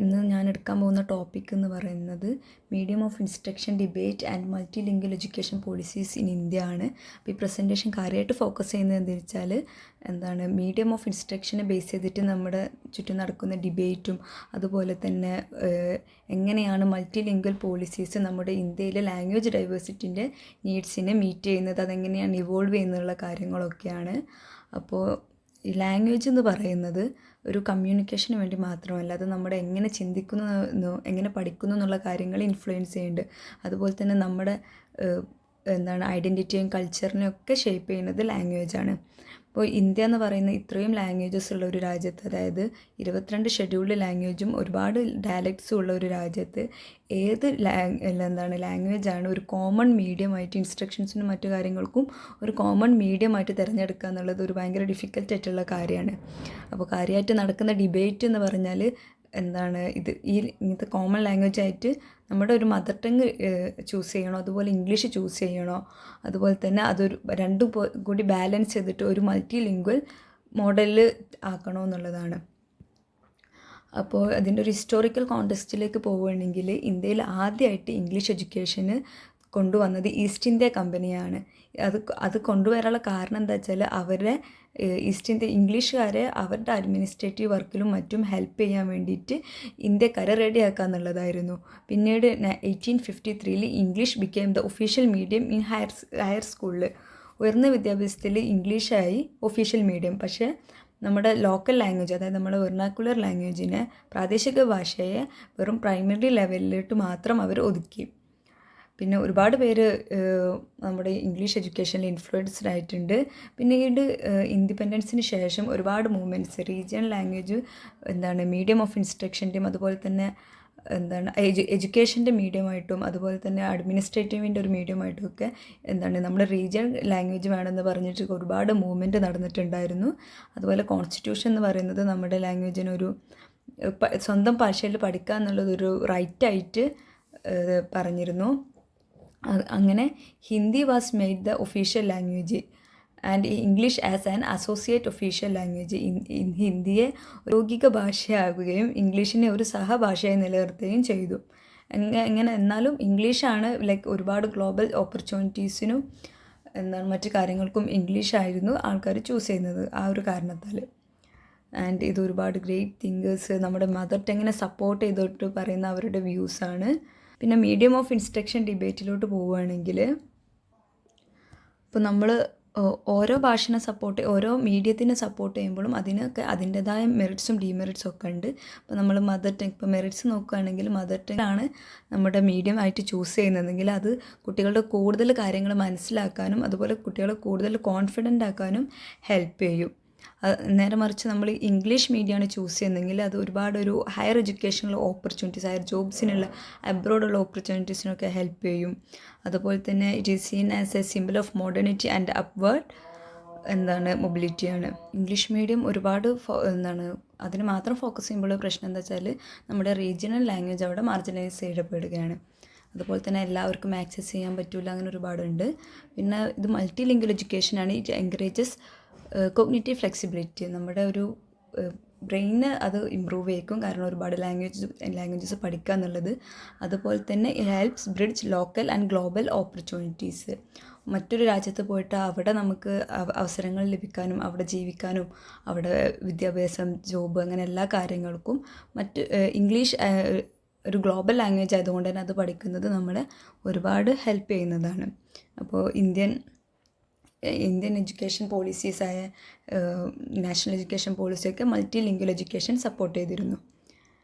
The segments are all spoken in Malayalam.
ഇന്ന് ഞാൻ എടുക്കാൻ പോകുന്ന ടോപ്പിക് എന്ന് പറയുന്നത് medium of instruction debate and multi lingual education policies in India ആണ്. അപ്പോൾ ഈ പ്രസൻറ്റേഷൻ കാര്യമായിട്ട് ഫോക്കസ് ചെയ്യുന്നത് എന്താ വെച്ചാൽ മീഡിയം ഓഫ് ഇൻസ്ട്രക്ഷനെ ബേസ് ചെയ്തിട്ട് നമ്മുടെ ചുറ്റും നടക്കുന്ന ഡിബേറ്റും അതുപോലെ തന്നെ എങ്ങനെയാണ് മൾട്ടി ലിംഗ്വൽ പോളിസീസ് നമ്മുടെ ഇന്ത്യയിലെ ലാംഗ്വേജ് ഡൈവേഴ്സിറ്റിൻ്റെ നീഡ്സിനെ മീറ്റ് ചെയ്യുന്നത്, അതെങ്ങനെയാണ് ഇവോൾവ് ചെയ്യുന്നുള്ള കാര്യങ്ങളൊക്കെയാണ്. അപ്പോൾ ഈ ലാംഗ്വേജ് എന്ന് പറയുന്നത് ഒരു കമ്മ്യൂണിക്കേഷന് വേണ്ടി മാത്രമല്ല, അത് നമ്മുടെ എങ്ങനെ ചിന്തിക്കുന്നു എങ്ങനെ പഠിക്കുന്നു എന്നുള്ള കാര്യങ്ങൾ ഇൻഫ്ലുവൻസ് ചെയ്യുന്നുണ്ട്. അതുപോലെ തന്നെ നമ്മുടെ ഐഡൻറ്റിറ്റിയും കൾച്ചറിനെയും ഒക്കെ ഷേപ്പ് ചെയ്യുന്നത് ലാംഗ്വേജാണ്. അപ്പോൾ ഇന്ത്യ എന്ന് പറയുന്ന ഇത്രയും ലാംഗ്വേജസ് ഉള്ള ഒരു രാജ്യത്ത്, അതായത് 22 ഷെഡ്യൂൾഡ് ലാംഗ്വേജും ഒരുപാട് ഡയലക്ട്സും ഉള്ള ഒരു രാജ്യത്ത് ഏത് ലാംഗ്വേജാണ് ഒരു കോമൺ മീഡിയമായിട്ട് ഇൻസ്ട്രക്ഷൻസിനും മറ്റു കാര്യങ്ങൾക്കും ഒരു കോമൺ മീഡിയമായിട്ട് തിരഞ്ഞെടുക്കുക എന്നുള്ളത് ഒരു ഭയങ്കര ഡിഫിക്കൽട്ട് ആയിട്ടുള്ള കാര്യമാണ്. അപ്പോൾ കാര്യമായിട്ട് നടക്കുന്ന ഡിബേറ്റ് എന്ന് പറഞ്ഞാൽ ഇങ്ങനത്തെ കോമൺ ലാംഗ്വേജ് ആയിട്ട് നമ്മുടെ ഒരു മദർ ടങ് ചൂസ് ചെയ്യണോ, അതുപോലെ ഇംഗ്ലീഷ് ചൂസ് ചെയ്യണോ, അതുപോലെ തന്നെ അതൊരു രണ്ടും കൂടി ബാലൻസ് ചെയ്തിട്ട് ഒരു മൾട്ടി ലിംഗ്വൽ മോഡലിൽ ആക്കണോ എന്നുള്ളതാണ്. അപ്പോൾ അതിൻ്റെ ഒരു ഹിസ്റ്റോറിക്കൽ കോണ്ടെക്സ്റ്റിലേക്ക് പോവുകയാണെങ്കിൽ ഇന്ത്യയിൽ ആദ്യമായിട്ട് ഇംഗ്ലീഷ് എഡ്യൂക്കേഷന് കൊണ്ടുവന്നത് ഈസ്റ്റ് ഇന്ത്യ കമ്പനിയാണ്. അത് കൊണ്ടുവരാനുള്ള കാരണം എന്താ വെച്ചാൽ അവരുടെ ഇംഗ്ലീഷുകാരെ അവരുടെ അഡ്മിനിസ്ട്രേറ്റീവ് വർക്കിലും മറ്റും ഹെൽപ്പ് ചെയ്യാൻ വേണ്ടിയിട്ട് ഇന്ത്യക്കാരെ റെഡിയാക്കുക എന്നുള്ളതായിരുന്നു. പിന്നീട് 1853 English became the official medium in higher സ്കൂളിൽ. ഉയർന്ന വിദ്യാഭ്യാസത്തിൽ ഇംഗ്ലീഷായി ഒഫീഷ്യൽ മീഡിയം. പക്ഷേ നമ്മുടെ ലോക്കൽ ലാംഗ്വേജ്, അതായത് നമ്മുടെ വെർണാക്കുലർ ലാംഗ്വേജിനെ, പ്രാദേശിക ഭാഷയെ വെറും പ്രൈമറി ലെവലിലോട്ട് മാത്രം അവർ ഒതുക്കി. പിന്നെ ഒരുപാട് പേര് നമ്മുടെ ഇംഗ്ലീഷ് എഡ്യൂക്കേഷനിൽ ഇൻഫ്ലുവൻസ്ഡ് ആയിട്ടുണ്ട്. പിന്നീട് ഇൻഡിപെൻഡൻസിന് ശേഷം ഒരുപാട് movements regional language medium of ഇൻസ്ട്രക്ഷൻ്റെയും അതുപോലെ തന്നെ എഡ്യൂക്കേഷൻ്റെ മീഡിയമായിട്ടും അതുപോലെ തന്നെ അഡ്മിനിസ്ട്രേറ്റീവിൻ്റെ ഒരു മീഡിയമായിട്ടും ഒക്കെ നമ്മുടെ റീജിയണൽ ലാംഗ്വേജ് വേണമെന്ന് പറഞ്ഞിട്ട് ഒരുപാട് മൂവ്മെൻറ്റ് നടന്നിട്ടുണ്ടായിരുന്നു. അതുപോലെ കോൺസ്റ്റിറ്റ്യൂഷൻ എന്ന് പറയുന്നത് നമ്മുടെ ലാംഗ്വേജിനൊരു സ്വന്തം ഭാഷയിൽ പഠിക്കുക എന്നുള്ളതൊരു റൈറ്റായിട്ട് പറഞ്ഞിരുന്നു. അങ്ങനെ Hindi was made the official language and English as an associate official language. ഹിന്ദിയെ ഔദ്യോഗിക ഭാഷയാകുകയും ഇംഗ്ലീഷിനെ ഒരു സഹഭാഷയായി നിലനിർത്തുകയും ചെയ്തു. എന്നാലും ഇംഗ്ലീഷാണ് ഒരുപാട് ഗ്ലോബൽ ഓപ്പർച്യൂണിറ്റീസിനും മറ്റു കാര്യങ്ങൾക്കും ഇംഗ്ലീഷായിരുന്നു ആൾക്കാർ ചൂസ് ചെയ്യുന്നത് ആ ഒരു കാരണത്താൽ. ആൻഡ് ഇത് ഒരുപാട് ഗ്രേറ്റ് തിങ്കേഴ്സ് നമ്മുടെ മദർ ടങ്ങിനെ സപ്പോർട്ട് ചെയ്തിട്ട് പറയുന്ന അവരുടെ വ്യൂസാണ്. പിന്നെ മീഡിയം ഓഫ് ഇൻസ്ട്രക്ഷൻ ഡിബേറ്റിലോട്ട് പോവുകയാണെങ്കിൽ, ഇപ്പോൾ നമ്മൾ ഓരോ ഓരോ മീഡിയത്തിനെ സപ്പോർട്ട് ചെയ്യുമ്പോഴും അതിനൊക്കെ അതിൻ്റെതായ മെറിറ്റ്സും ഡീമെറിറ്റ്സും ഒക്കെ ഉണ്ട്. അപ്പോൾ നമ്മൾ മദർ ടങ്, ഇപ്പോൾ മെറിറ്റ്സ് നോക്കുകയാണെങ്കിൽ മദർ ടങ് ആണ് നമ്മുടെ മീഡിയം ആയിട്ട് ചൂസ് ചെയ്യുന്നതെങ്കിൽ അത് കുട്ടികളുടെ കൂടുതൽ കാര്യങ്ങൾ മനസ്സിലാക്കാനും അതുപോലെ കുട്ടികളെ കൂടുതൽ കോൺഫിഡൻ്റ് ആക്കാനും ഹെൽപ്പ് ചെയ്യും. നേരെ മറിച്ച് നമ്മൾ ഇംഗ്ലീഷ് മീഡിയമാണ് ചൂസ് ചെയ്യുന്നതെങ്കിൽ അത് ഒരുപാടൊരു ഹയർ എഡ്യൂക്കേഷനുള്ള ഓപ്പർച്യൂണിറ്റീസ്, ഹയർ ജോബ്സിനുള്ള അബ്രോഡുള്ള ഓപ്പർച്യൂണിറ്റീസിനൊക്കെ ഹെൽപ്പ് ചെയ്യും. അതുപോലെ തന്നെ it is seen as a simple of modernity and upward മൊബിലിറ്റിയാണ്. ഇംഗ്ലീഷ് മീഡിയം ഒരുപാട് അതിന് മാത്രം ഫോക്കസ് ചെയ്യുമ്പോൾ പ്രശ്നം എന്താ വെച്ചാൽ നമ്മുടെ റീജിയണൽ ലാംഗ്വേജ് അവിടെ മാർജിനലൈസ് ചെയ്യപ്പെടുകയാണ്. അതുപോലെ തന്നെ എല്ലാവർക്കും ആക്സസ് ചെയ്യാൻ പറ്റില്ല, അങ്ങനെ ഒരുപാടുണ്ട്. പിന്നെ ഇത് മൾട്ടി ലിംഗ്വൽ എഡ്യൂക്കേഷനാണ്. ഇറ്റ് എൻകറേജസ് കോഗ്നിറ്റീവ് നമ്മുടെ ഒരു ബ്രെയിന് അത് ഇമ്പ്രൂവ് ചെയ്യിക്കും, കാരണം ഒരുപാട് ലാംഗ്വേജസ് പഠിക്കുക എന്നുള്ളത്. അതുപോലെ തന്നെ helps bridge local and global opportunities. മറ്റൊരു രാജ്യത്ത് പോയിട്ട് അവിടെ നമുക്ക് അവസരങ്ങൾ ലഭിക്കാനും അവിടെ ജീവിക്കാനും അവിടെ വിദ്യാഭ്യാസം, ജോബ്, അങ്ങനെ എല്ലാ കാര്യങ്ങൾക്കും ഇംഗ്ലീഷ് ഒരു ഗ്ലോബൽ ലാംഗ്വേജ് ആയതുകൊണ്ട് തന്നെ അത് പഠിക്കുന്നത് നമ്മളെ ഒരുപാട് ഹെൽപ്പ് ചെയ്യുന്നതാണ്. അപ്പോൾ ഇന്ത്യൻ എഡ്യൂക്കേഷൻ പോളിസീസായ നാഷണൽ എഡ്യൂക്കേഷൻ പോളിസിയൊക്കെ മൾട്ടി ലിംഗ്വൽ എഡ്യൂക്കേഷൻ സപ്പോർട്ട് ചെയ്തിരുന്നു.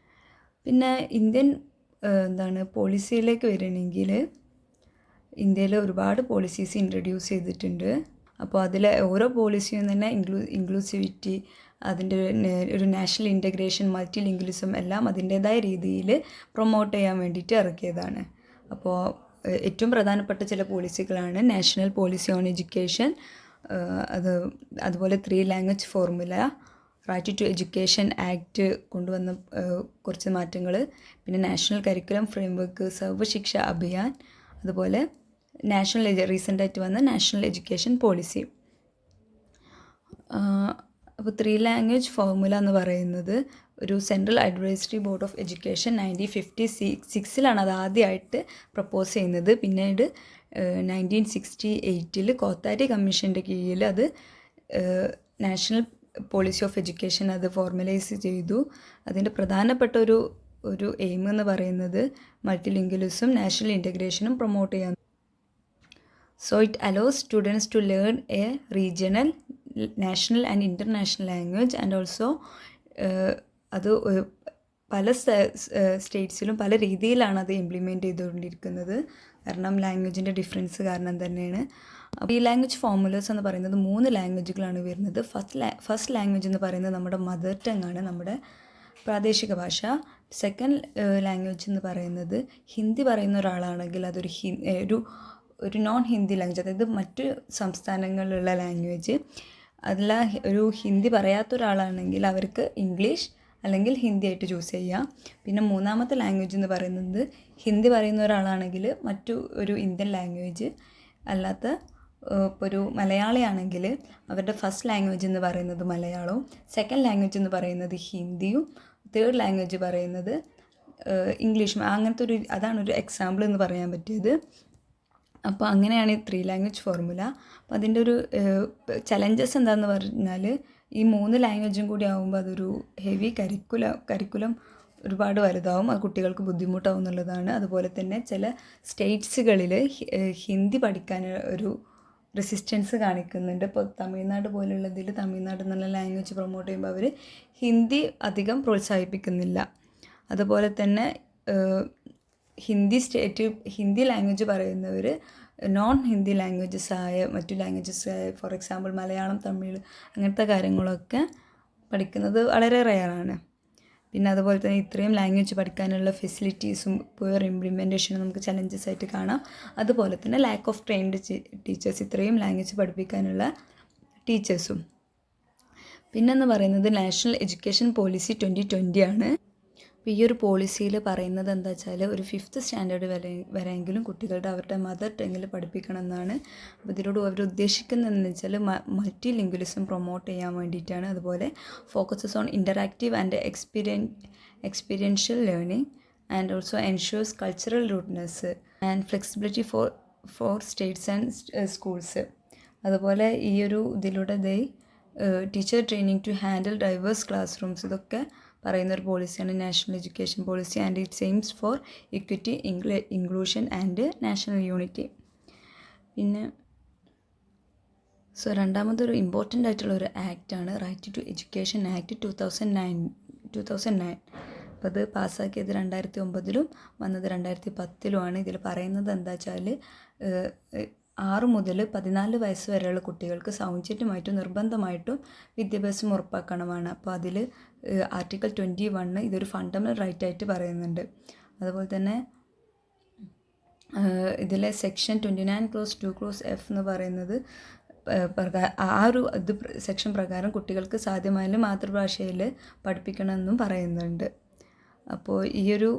പിന്നെ ഇന്ത്യൻ പോളിസിയിലേക്ക് വരികയാണെങ്കിൽ ഇന്ത്യയിൽ ഒരുപാട് പോളിസീസ് ഇൻട്രൊഡ്യൂസ് ചെയ്തിട്ടുണ്ട്. അപ്പോൾ അതിലെ ഓരോ പോളിസിയും തന്നെ ഇൻക്ലൂസിവിറ്റി, അതിൻ്റെ ഒരു നാഷണൽ ഇൻ്റഗ്രേഷൻ, മൾട്ടി ലിംഗ്വലിസം എല്ലാം അതിൻ്റേതായ രീതിയിൽ പ്രൊമോട്ട് ചെയ്യാൻ വേണ്ടിയിട്ട് ഇറക്കിയതാണ്. അപ്പോൾ ഏറ്റവും പ്രധാനപ്പെട്ട ചില പോളിസികളാണ് നാഷണൽ പോളിസി ഓൺ എഡ്യൂക്കേഷൻ, അതുപോലെ 3 language formula, right to education act കൊണ്ടുവന്ന കുറച്ച് മാറ്റങ്ങൾ, പിന്നെ national curriculum framework, Sarva Shiksha Abhiyan, അതുപോലെ റീസെൻ്റായിട്ട് വന്ന നാഷണൽ എഡ്യൂക്കേഷൻ പോളിസി. അപ്പോൾ 3 ലാംഗ്വേജ് ഫോർമുല എന്ന് പറയുന്നത് ഒരു central advisory board of education 1956 അത് ആദ്യമായിട്ട് പ്രപ്പോസ് ചെയ്യുന്നത്. പിന്നീട് 1968 കോത്താരി കമ്മീഷൻ്റെ കീഴിൽ അത് നാഷണൽ പോളിസി ഓഫ് എഡ്യൂക്കേഷൻ അത് ഫോർമലൈസ് ചെയ്തു. അതിൻ്റെ പ്രധാനപ്പെട്ട ഒരു എയിം എന്ന് പറയുന്നത് മൾട്ടിലിംഗ്വലിസം നാഷണൽ ഇൻ്റഗ്രേഷനും പ്രൊമോട്ട് ചെയ്യാൻ. So it allows students to learn a regional, national and international language and also അത് പല സ്റ്റേറ്റ്സിലും പല രീതിയിലാണ് അത് ഇംപ്ലിമെൻറ്റ് ചെയ്തുകൊണ്ടിരിക്കുന്നത്. കാരണം ലാംഗ്വേജിൻ്റെ ഡിഫറൻസ് കാരണം തന്നെയാണ്. അപ്പോൾ ഈ ലാംഗ്വേജ് ഫോർമുലേഴ്സ് എന്ന് പറയുന്നത് 3 ലാംഗ്വേജുകളാണ് വരുന്നത്. ഫസ്റ്റ് ലാംഗ്വേജ് എന്ന് പറയുന്നത് നമ്മുടെ മദർ ടങ് ആണ്, നമ്മുടെ പ്രാദേശിക ഭാഷ. സെക്കൻഡ് ലാംഗ്വേജ് എന്ന് പറയുന്നത് ഹിന്ദി പറയുന്ന ഒരാളാണെങ്കിൽ അതൊരു നോൺ ഹിന്ദി ലാംഗ്വേജ്, അതായത് മറ്റു സംസ്ഥാനങ്ങളിലുള്ള ലാംഗ്വേജ്. അതല്ല ഒരു ഹിന്ദി പറയാത്ത ഒരാളാണെങ്കിൽ അവർക്ക് ഇംഗ്ലീഷ് അല്ലെങ്കിൽ ഹിന്ദി ആയിട്ട് ചൂസ് ചെയ്യാം. പിന്നെ മൂന്നാമത്തെ ലാംഗ്വേജ് എന്ന് പറയുന്നത് ഹിന്ദി പറയുന്ന ഒരാളാണെങ്കിൽ ഒരു ഇന്ത്യൻ ലാംഗ്വേജ്, അല്ലാത്ത ഇപ്പോൾ ഒരു മലയാളിയാണെങ്കിൽ അവരുടെ ഫസ്റ്റ് ലാംഗ്വേജ് എന്ന് പറയുന്നത് മലയാളവും സെക്കൻഡ് ലാംഗ്വേജ് എന്ന് പറയുന്നത് ഹിന്ദിയും തേർഡ് ലാംഗ്വേജ് പറയുന്നത് ഇംഗ്ലീഷും. അങ്ങനത്തെ അതാണ് എക്സാമ്പിൾ എന്ന് പറയാൻ പറ്റിയത്. അപ്പോൾ അങ്ങനെയാണ് ഈ 3 ലാംഗ്വേജ് ഫോർമുല. അപ്പോൾ അതിൻ്റെ ഒരു ചലഞ്ചസ് എന്താണെന്ന് പറഞ്ഞാൽ ഈ 3 ലാംഗ്വേജും കൂടി ആകുമ്പോൾ അതൊരു ഹെവി കരിക്കുലം ഒരുപാട് വലുതാവും, അത് കുട്ടികൾക്ക് ബുദ്ധിമുട്ടാവും എന്നുള്ളതാണ്. അതുപോലെ തന്നെ ചില സ്റ്റേറ്റ്സുകളിൽ ഹിന്ദി പഠിക്കാൻ ഒരു റെസിസ്റ്റൻസ് കാണിക്കുന്നുണ്ട്. ഇപ്പോൾ തമിഴ്നാട് പോലുള്ളതിൽ തമിഴ്നാട് എന്നുള്ള ലാംഗ്വേജ് പ്രൊമോട്ട് ചെയ്യുമ്പോൾ അവർ ഹിന്ദി അധികം പ്രോത്സാഹിപ്പിക്കുന്നില്ല. അതുപോലെ തന്നെ ഹിന്ദി ലാംഗ്വേജ് പറയുന്നവർ നോൺ ഹിന്ദി മറ്റു languages for example Malayalam, Tamil അങ്ങനത്തെ കാര്യങ്ങളൊക്കെ പഠിക്കുന്നത് വളരെ റെയറാണ്. പിന്നെ അതുപോലെ തന്നെ ഇത്രയും ലാംഗ്വേജ് പഠിക്കാനുള്ള ഫെസിലിറ്റീസും പുവർ ഇംപ്ലിമെൻറ്റേഷനും നമുക്ക് ചലഞ്ചസ് ആയിട്ട് കാണാം. അതുപോലെ തന്നെ ലാക്ക് ഓഫ് ട്രെയിൻഡ് ടീച്ചേഴ്സ്, ഇത്രയും ലാംഗ്വേജ് പഠിപ്പിക്കാനുള്ള ടീച്ചേഴ്സും. പിന്നെന്ന് പറയുന്നത് നാഷണൽ എഡ്യൂക്കേഷൻ പോളിസി 2020 ആണ്. അപ്പോൾ ഈ ഒരു പോളിസിയിൽ പറയുന്നത് എന്താ വെച്ചാൽ ഒരു 5th സ്റ്റാൻഡേർഡ് വരെയെങ്കിലും കുട്ടികളുടെ അവരുടെ മദർ ടങ്ങിൽ പഠിപ്പിക്കണം എന്നാണ്. അപ്പോൾ ഇതിലൂടെ അവർ ഉദ്ദേശിക്കുന്നതെന്ന് വെച്ചാൽ മൾട്ടി ലിംഗ്വലിസം പ്രൊമോട്ട് ചെയ്യാൻ വേണ്ടിയിട്ടാണ്. അതുപോലെ focuses on interactive and experiential learning and also ensures cultural rootedness and flexibility for states and schools. അതുപോലെ ഈ ഒരു ഇതിലൂടെ teacher training to handle diverse classrooms, ഇതൊക്കെ പറയുന്ന ഒരു പോളിസിയാണ് national education policy. And its aims for equity, inclusion and national unity. പിന്നെ രണ്ടാമതൊരു ഇമ്പോർട്ടൻ്റ് ആയിട്ടുള്ള ഒരു ആക്റ്റാണ് റൈറ്റ് ടു എഡ്യൂക്കേഷൻ ആക്ട് 2009. അപ്പോൾ അത് പാസ്സാക്കിയത് 2009 വന്നത് 2010 ഇതിൽ പറയുന്നത് എന്താ വെച്ചാൽ 6 മുതൽ 14 വയസ്സ് വരെയുള്ള കുട്ടികൾക്ക് സൗജന്യമായിട്ടും നിർബന്ധമായിട്ടും വിദ്യാഭ്യാസം ഉറപ്പാക്കണമാണ്. അപ്പോൾ അതിൽ ആർട്ടിക്കിൾ 21 ഇതൊരു ഫണ്ടമെൻ്റൽ റൈറ്റ് ആയിട്ട് പറയുന്നുണ്ട്. അതുപോലെ തന്നെ ഇതിലെ സെക്ഷൻ 29 ക്ലോസ് 2 ക്ലോസ് F എന്ന് പറയുന്നത് സെക്ഷൻ പ്രകാരം കുട്ടികൾക്ക് സാധ്യമായാലും മാതൃഭാഷയിൽ പഠിപ്പിക്കണമെന്നും പറയുന്നുണ്ട്. അപ്പോൾ ഈ ഒരു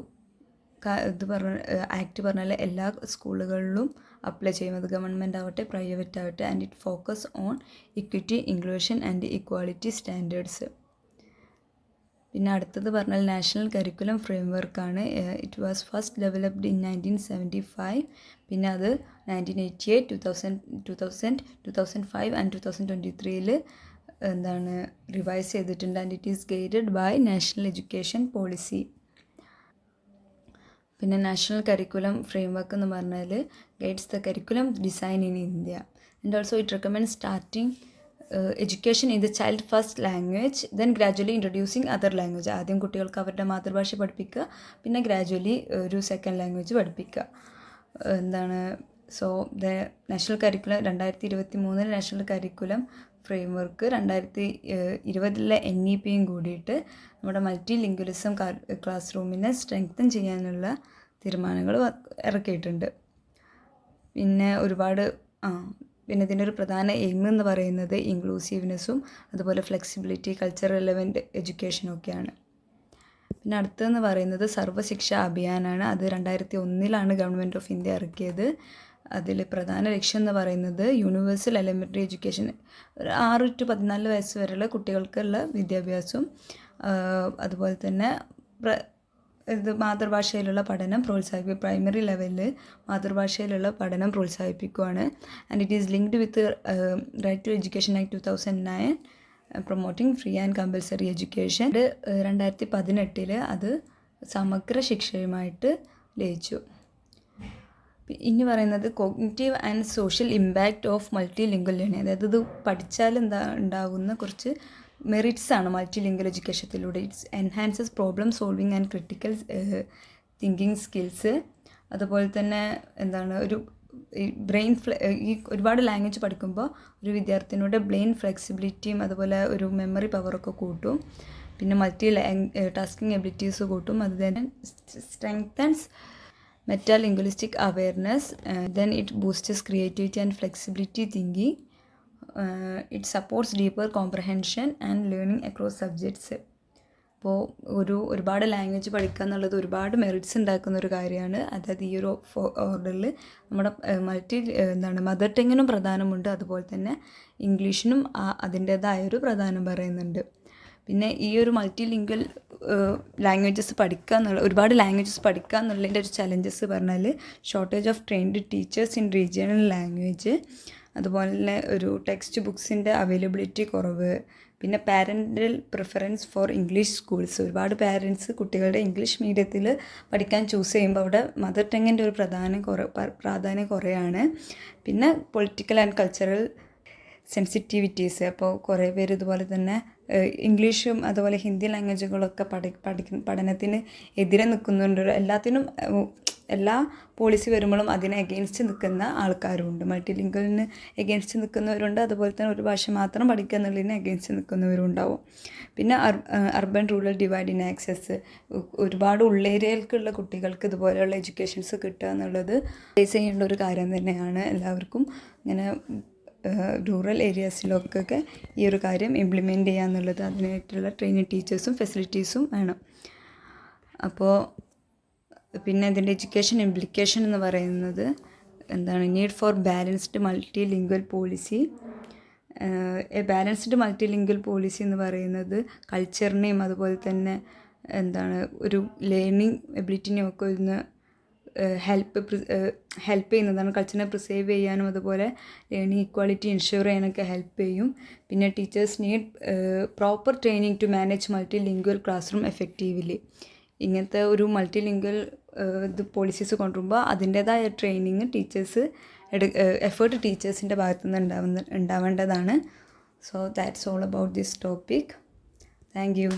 ആക്ട് പറഞ്ഞാൽ എല്ലാ സ്കൂളുകളിലും അപ്ലൈ ചെയ്യും. അത് ഗവൺമെൻറ് ആവട്ടെ പ്രൈവറ്റ് ആവട്ടെ. And it focus on equity, inclusion and equality standards. പിന്നെ അടുത്തത് പറഞ്ഞാൽ നാഷണൽ കരിക്കുലം ഫ്രെയിംവർക്കാണ്. It was first developed in 1975. പിന്നെ അത് 1988, 2000, 2005 ആൻഡ് 2023 റിവൈസ് ചെയ്തിട്ടുണ്ട്. And it is guided by national education policy. പിന്നെ നാഷണൽ കരിക്കുലം ഫ്രെയിംവർക്ക് എന്ന് പറഞ്ഞാൽ guides the curriculum design in India. And also it recommend starting education in the child first language, then gradually introducing other language. ആദ്യം കുട്ടികൾക്ക് അവരുടെ മാതൃഭാഷ പഠിപ്പിക്കുക, പിന്നെ ഗ്രാജുവലി ഒരു സെക്കൻഡ് ലാംഗ്വേജ് പഠിപ്പിക്കുക. So the national curriculum 2023 national curriculum framework 2020 NEPയും കൂടിയിട്ട് നമ്മുടെ മൾട്ടി ലിംഗ്വലിസം ക്ലാസ് റൂമിനെ സ്ട്രെങ്തൻ ചെയ്യാനുള്ള തീരുമാനങ്ങൾ ഇറക്കിയിട്ടുണ്ട്. പിന്നെ പിന്നെ ഇതിൻ്റെ ഒരു പ്രധാന എയിം എന്ന് പറയുന്നത് ഇൻക്ലൂസീവ്നെസ്സും അതുപോലെ ഫ്ലെക്സിബിലിറ്റി, കൾച്ചർ റെലവൻറ്റ് എഡ്യൂക്കേഷനും ഒക്കെയാണ്. പിന്നെ അടുത്തതെന്ന് പറയുന്നത് സർവ്വശിക്ഷ അഭിയാനാണ്. അത് 2001 ഗവൺമെൻറ് ഓഫ് ഇന്ത്യ ഇറക്കിയത്. അതിൽ പ്രധാന ലക്ഷ്യം എന്ന് പറയുന്നത് യൂണിവേഴ്സൽ എലിമെൻ്ററി എഡ്യൂക്കേഷൻ, 6 to 14 വയസ്സ് വരെയുള്ള കുട്ടികൾക്കുള്ള വിദ്യാഭ്യാസവും അതുപോലെ തന്നെ ഇത് മാതൃഭാഷയിലുള്ള പഠനം പ്രൈമറി ലെവലിൽ മാതൃഭാഷയിലുള്ള പഠനം പ്രോത്സാഹിപ്പിക്കുകയാണ്. And it is linked with right to education act 2009 promoting free and compulsory education. 2018 അത് സമഗ്ര ശിക്ഷയുമായിട്ട് ലയിച്ചു. ഇനി പറയുന്നത് cognitive and social impact of multilingual learning. അതായത് ഇത് പഠിച്ചാൽ ഉണ്ടാകുന്ന കുറച്ച് മെറിറ്റ്സ് ആണ് മൾട്ടി ലിംഗ്വൽ എഡ്യൂക്കേഷനിലൂടെ. Its enhances problem solving and critical thinking skills. അതുപോലെ തന്നെ ഒരു ഈ ഒരുപാട് ലാംഗ്വേജ് പഠിക്കുമ്പോൾ ഒരു വിദ്യാർത്ഥിനിയുടെ ബ്രെയിൻ ഫ്ലെക്സിബിലിറ്റിയും അതുപോലെ ഒരു മെമ്മറി പവറൊക്കെ കൂട്ടും. പിന്നെ ടാസ്കിങ് എബിലിറ്റീസ് കൂട്ടും. അത് തന്നെ strengthens metalinguistic awareness, then it boosts creativity and flexibility thinking, it supports deeper comprehension and learning across subjects. അപ്പോൾ ഒരുപാട് ലാംഗ്വേജ് പഠിക്കുക എന്നുള്ളത് ഒരുപാട് മെറിറ്റ്സ് ഉണ്ടാക്കുന്ന ഒരു കാര്യമാണ്. അതായത് ഈ ഒരു ഓർഡറിൽ നമ്മുടെ മദർ ടങ്ങിനും പ്രധാനമുണ്ട്, അതുപോലെ തന്നെ ഇംഗ്ലീഷിനും അതിൻ്റേതായൊരു പ്രാധാന്യം പറയുന്നുണ്ട്. പിന്നെ ഈ ഒരു മൾട്ടി ലിംഗ്വൽ ലാംഗ്വേജസ് ഒരുപാട് ലാംഗ്വേജസ് പഠിക്കുക എന്നുള്ളതിൻ്റെ ഒരു ചലഞ്ചസ് പറഞ്ഞാൽ shortage of trained teachers in regional language, അതുപോലെ തന്നെ ഒരു ടെക്സ്റ്റ് ബുക്സിൻ്റെ അവൈലബിലിറ്റി കുറവ്, പിന്നെ parental preference for English schools. ഒരുപാട് പാരൻസ് കുട്ടികളുടെ ഇംഗ്ലീഷ് മീഡിയത്തിൽ പഠിക്കാൻ ചൂസ് ചെയ്യുമ്പോൾ അവിടെ മദർ ടങ്ങിൻ്റെ ഒരു പ്രാധാന്യം കുറയാണ്. പിന്നെ പൊളിറ്റിക്കൽ ആൻഡ് കൾച്ചറൽ സെൻസിറ്റിവിറ്റീസ്. അപ്പോൾ കുറേ പേര് ഇതുപോലെ തന്നെ ഇംഗ്ലീഷും അതുപോലെ ഹിന്ദി ലാംഗ്വേജുകളൊക്കെ പഠനത്തിന് എതിരെ നിൽക്കുന്നുണ്ട്. എല്ലാ പോളിസി വരുമ്പോഴും അതിനെ എഗെയിൻസ്റ്റ് നിൽക്കുന്ന ആൾക്കാരുമുണ്ട്. മൾട്ടി ലിംഗ്വലിന് എഗെയിൻസ്റ്റ് നിൽക്കുന്നവരുണ്ട്, അതുപോലെ തന്നെ ഒരു ഭാഷ മാത്രം പഠിക്കുക എന്നുള്ളതിന് എഗെയിൻസ്റ്റ് നിൽക്കുന്നവരും ഉണ്ടാവും. പിന്നെ urban rural divide in access. ഒരുപാട് ഉള്ളേരിയയിലേക്കുള്ള കുട്ടികൾക്ക് ഇതുപോലെയുള്ള എഡ്യൂക്കേഷൻസ് കിട്ടുക എന്നുള്ളത് ഫേസ് ചെയ്യേണ്ട ഒരു കാര്യം തന്നെയാണ്. എല്ലാവർക്കും ഇങ്ങനെ റൂറൽ ഏരിയാസിലൊക്കെ ഈ ഒരു കാര്യം ഇംപ്ലിമെൻറ്റ് ചെയ്യുക എന്നുള്ളത്, അതിനായിട്ടുള്ള ട്രെയിനിങ് ടീച്ചേഴ്സും ഫെസിലിറ്റീസും വേണം. അപ്പോൾ പിന്നെ ഇതിൻ്റെ എഡ്യൂക്കേഷൻ ഇംപ്ലിക്കേഷൻ എന്ന് പറയുന്നത് need for balanced multi lingual policy. Balanced multi lingual policy എന്ന് പറയുന്നത് കൾച്ചറിനെയും അതുപോലെ തന്നെ ഒരു ലേണിംഗ് എബിലിറ്റിനെയും ഒക്കെ ഒന്ന് ഹെൽപ്പ് ചെയ്യുന്നതാണ്. കൾച്ചറിനെ പ്രിസേർവ് ചെയ്യാനും അതുപോലെ ലേണിംഗ് ഇക്വാളിറ്റി ഇൻഷുർ ചെയ്യാനൊക്കെ ഹെൽപ്പ് ചെയ്യും. പിന്നെ teachers need proper training to manage multi lingual class room effectively. ഇങ്ങനത്തെ ഒരു മൾട്ടി ലിംഗ്വൽ പോളിസീസ് കൊണ്ടുവരുമ്പോൾ അതിൻ്റേതായ ട്രെയിനിങ് എഫേർട്ട് ടീച്ചേഴ്സിൻ്റെ ഭാഗത്തുനിന്ന് ഉണ്ടാവേണ്ടതാണ്. So that's all about this topic. Thank U.